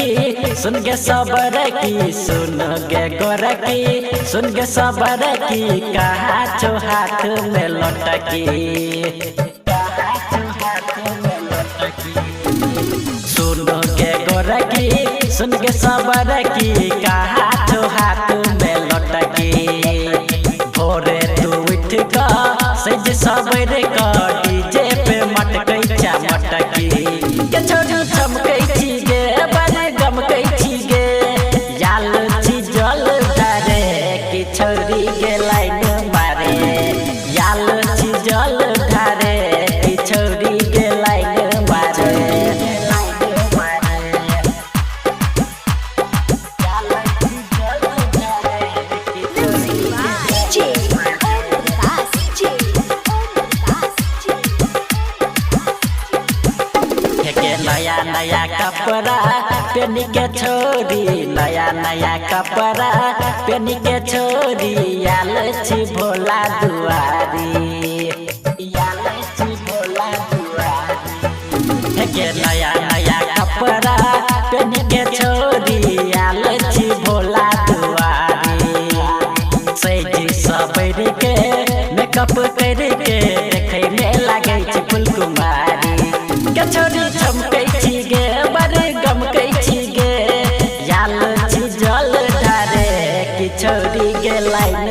की सुन के सबर की सुन के गोरकी सुन के सबर की कहा छो हाथ में लटकी सुन के गोरकी सुन के सबर की कहा छो हाथ में लटकी भोरे तू उठ का सज सबर का डीजे पे मटकै चा मटकी के छोड़ी चमकै छी गे बड़े गमकै छी गे याल छी जल धारे कि छोड़ी गे लाइन मारे याल छी जल धारे कि छोड़ी गे लाइन मारे नया नया कपड़ा पहन के छोरी नया नया कपड़ा पहन के छोरी याल छी भोला दुआरी याल छी भोला दुआरी के नया नया कपड़ा पहन के छोरी याल छी भोला दुआरी सजी सबर के मेकअप करके देखे में लगे छी फुलकुमारी के छोरी चमकै छी गे बड़े गमकै छी गे याल छी जल धारे कि छोरी गे लाइन